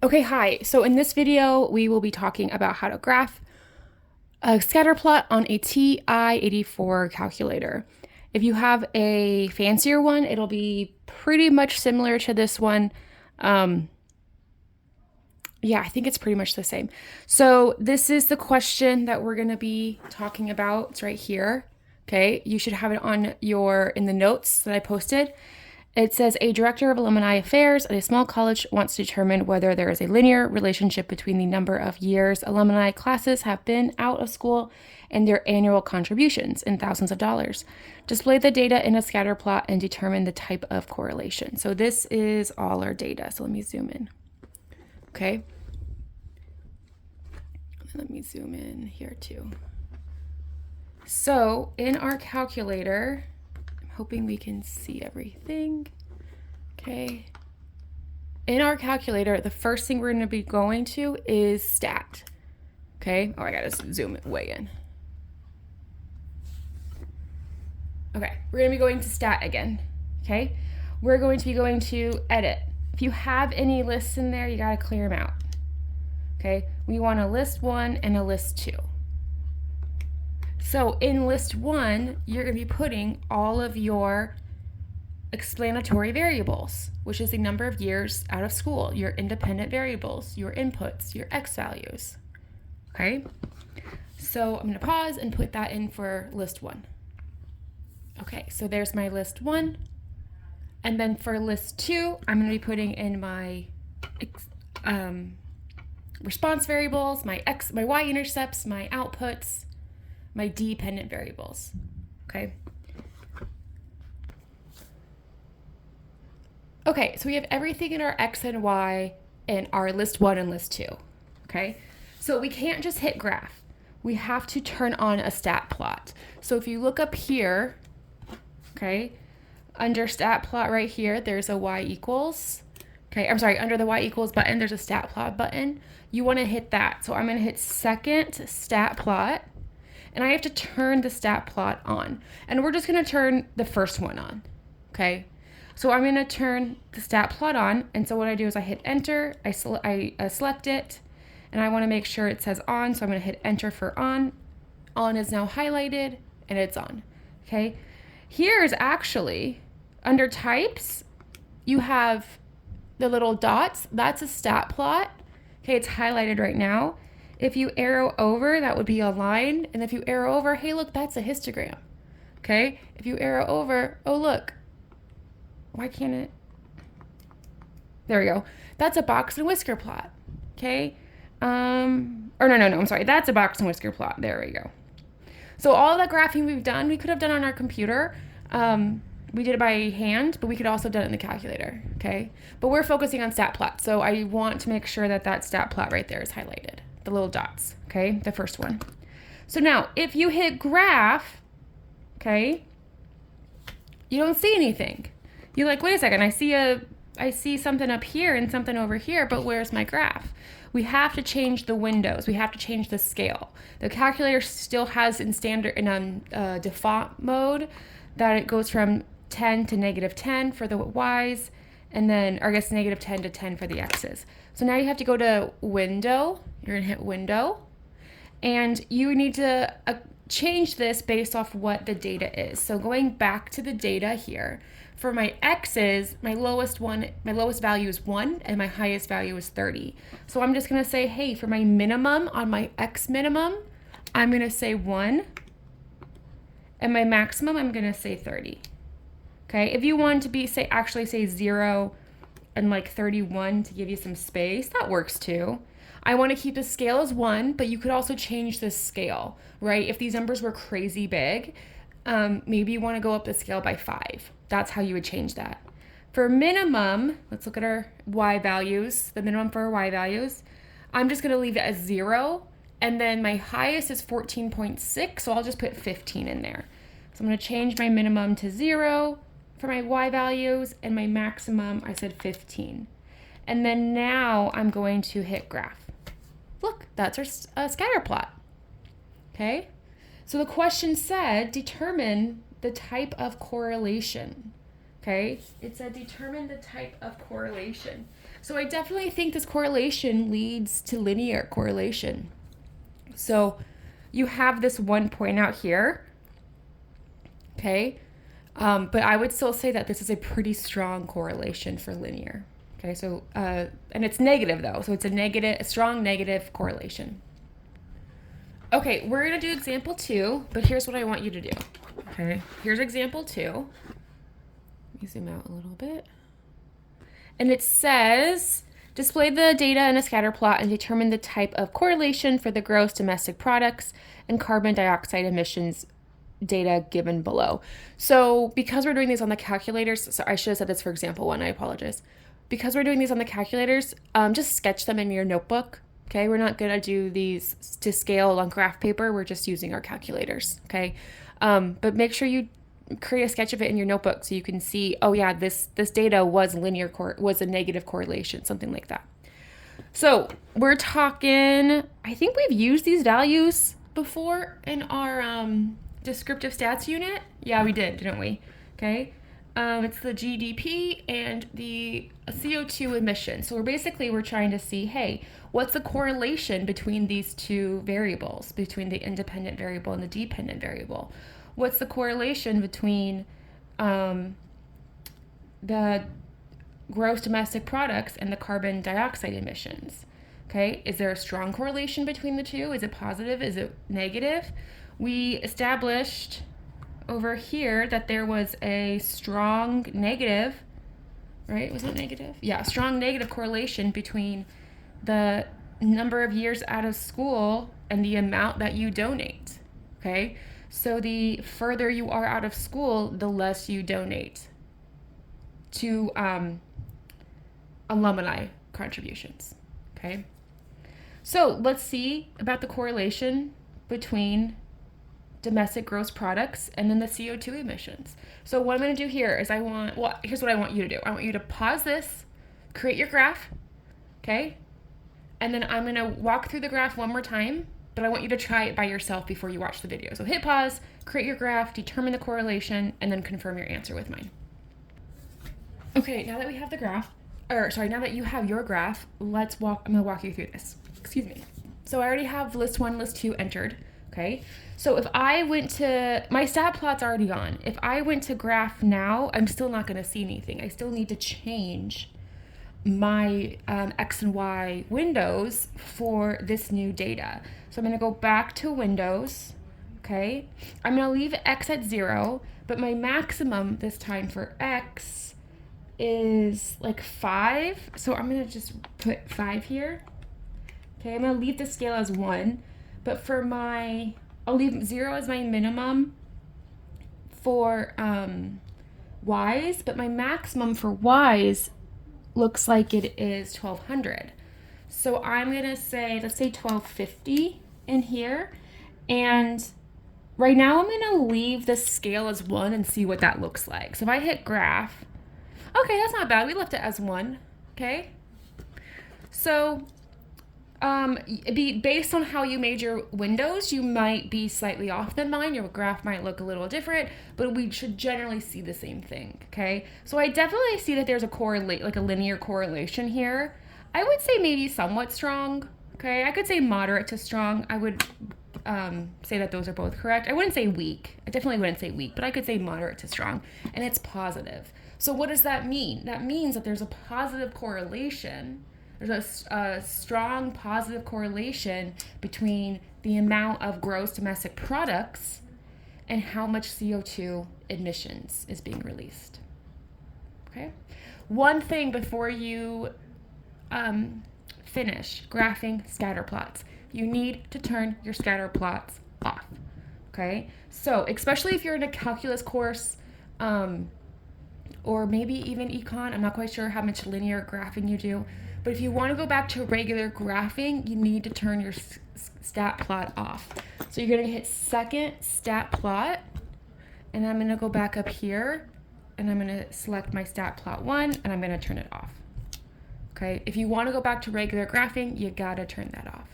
Okay, hi. So in this video, we will be talking about how to graph a scatter plot on a TI-84 calculator. If you have a fancier one, it'll be pretty much similar to this one. Yeah, I think it's pretty much the same. So this is the question that we're going to be talking about. It's right here. Okay, you should have it in the notes that I posted. It says a director of alumni affairs at a small college wants to determine whether there is a linear relationship between the number of years alumni classes have been out of school and their annual contributions in thousands of dollars. Display the data in a scatter plot and determine the type of correlation. So this is all our data. So let me zoom in. Okay. Let me zoom in here too. So in our calculator, hoping we can see everything. Okay. In our calculator, the first thing we're going to be going to is stat. Okay. Oh, I got to zoom it way in. Okay. We're going to be going to stat again. Okay. We're going to be going to edit. If you have any lists in there, you got to clear them out. Okay. We want a list 1 and a list 2. So in list 1, you're going to be putting all of your explanatory variables, which is the number of years out of school, your independent variables, your inputs, your x values. Okay? So I'm going to pause and put that in for list 1. Okay, so there's my list 1. And then for list 2, I'm going to be putting in my response variables, my y-intercepts, my outputs, my dependent variables. Okay. Okay, so we have everything in our x and y in our list 1 and list 2. Okay, so we can't just hit graph. We have to turn on a stat plot. So if you look up here, okay, under stat plot right here, there's a y equals. Okay, I'm sorry, under the y equals button, there's a stat plot button. You want to hit that. So I'm going to hit second stat plot. And I have to turn the stat plot on. And we're just going to turn the first one on. Okay. So I'm going to turn the stat plot on. And so what I do is I hit enter. I select it. And I want to make sure it says on. So I'm going to hit enter for on. On is now highlighted and it's on. Okay. Here's actually under types, you have the little dots. That's a stat plot. Okay. It's highlighted right now. If you arrow over, that would be a line. And if you arrow over, hey, look, that's a histogram. Okay? If you arrow over, oh, look. Why can't it? There we go. That's a box and whisker plot. Okay? No, I'm sorry. That's a box and whisker plot. There we go. So all the graphing we've done, we could have done on our computer. We did it by hand, but we could also have done it in the calculator. Okay? But we're focusing on stat plot. So I want to make sure that that stat plot right there is highlighted. The little dots, okay, the first one. So now, if you hit graph, okay, you don't see anything. You're like, wait a second, I see something up here and something over here, but where's my graph? We have to change the windows. We have to change the scale. The calculator still has in default mode that it goes from 10 to -10 for the y's, and then, or I guess -10 to 10 for the x's. So now you have to go to window. You're gonna hit window, and you need to change this based off what the data is. So going back to the data here, for my x's, my lowest value is 1, and my highest value is 30. So I'm just gonna say, hey, for my minimum on my x minimum, I'm gonna say 1, and my maximum, I'm gonna say 30. Okay, if you want to actually say 0 and like 31 to give you some space, that works too. I want to keep the scale as 1, but you could also change the scale, right? If these numbers were crazy big, maybe you want to go up the scale by 5. That's how you would change that. For minimum, let's look at our y values, the minimum for our y values. I'm just going to leave it as 0, and then my highest is 14.6, so I'll just put 15 in there. So I'm going to change my minimum to 0 for my y values, and my maximum, I said 15. And then now I'm going to hit graph. Look, that's our scatter plot. Okay? So the question said, determine the type of correlation. Okay, it said determine the type of correlation. So I definitely think this correlation leads to linear correlation. So you have this one point out here, okay? But I would still say that this is a pretty strong correlation for linear. Okay, so, and it's negative though. So it's a strong negative correlation. Okay, we're gonna do example 2, but here's what I want you to do. Okay, here's example 2. Let me zoom out a little bit. And it says, display the data in a scatter plot and determine the type of correlation for the gross domestic products and carbon dioxide emissions data given below. So because we're doing these on the calculators, so I should have said this for example 1, I apologize. Because we're doing these on the calculators, just sketch them in your notebook. Okay, we're not gonna do these to scale on graph paper. We're just using our calculators. Okay, but make sure you create a sketch of it in your notebook so you can see, oh yeah, this data was was a negative correlation, something like that. So we're talking, I think we've used these values before in our descriptive stats unit. Yeah, we did, didn't we? Okay. It's the GDP and the CO2 emissions. So we're trying to see, hey, what's the correlation between these two variables, between the independent variable and the dependent variable? What's the correlation between the gross domestic products and the carbon dioxide emissions? Okay, is there a strong correlation between the two? Is it positive? Is it negative? We established over here that there was a strong negative, right? Was it negative? Yeah, strong negative correlation between the number of years out of school and the amount that you donate, okay? So the further you are out of school, the less you donate to alumni contributions, okay? So let's see about the correlation between domestic gross products and then the CO2 emissions. So what I'm going to do here is here's what I want you to do. I want you to pause this, create your graph, okay? And then I'm going to walk through the graph one more time, but I want you to try it by yourself before you watch the video. So hit pause, create your graph, determine the correlation, and then confirm your answer with mine. Okay, now that we have the graph, now that you have your graph, I'm going to walk you through this. Excuse me. So I already have list 1, list 2 entered. Okay, so if I went to, my stat plot's already on. If I went to graph now, I'm still not going to see anything. I still need to change my X and Y windows for this new data. So I'm going to go back to Windows. Okay, I'm going to leave X at 0, but my maximum this time for X is like 5. So I'm going to just put 5 here. Okay, I'm going to leave the scale as 1. But for I'll leave 0 as my minimum for Y's, but my maximum for Y's looks like it is 1200. So I'm gonna say, let's say 1250 in here. And right now I'm gonna leave the scale as 1 and see what that looks like. So if I hit graph, okay, that's not bad. We left it as 1, okay? So based on how you made your windows, you might be slightly off than mine. Your graph might look a little different, but we should generally see the same thing, okay? So I definitely see that there's a linear correlation here. I would say maybe somewhat strong, okay? I could say moderate to strong. I would say that those are both correct. I wouldn't say weak. I definitely wouldn't say weak, but I could say moderate to strong, and it's positive. So what does that mean? That means that there's a positive correlation. There's a strong positive correlation between the amount of gross domestic products and how much CO2 emissions is being released. Okay? One thing before you finish graphing scatter plots. You need to turn your scatter plots off. Okay? So, especially if you're in a calculus course, or maybe even econ, I'm not quite sure how much linear graphing you do. But if you want to go back to regular graphing, you need to turn your stat plot off. So you're going to hit second stat plot, and I'm going to go back up here, and I'm going to select my stat plot 1, and I'm going to turn it off. Okay, if you want to go back to regular graphing, you got to turn that off.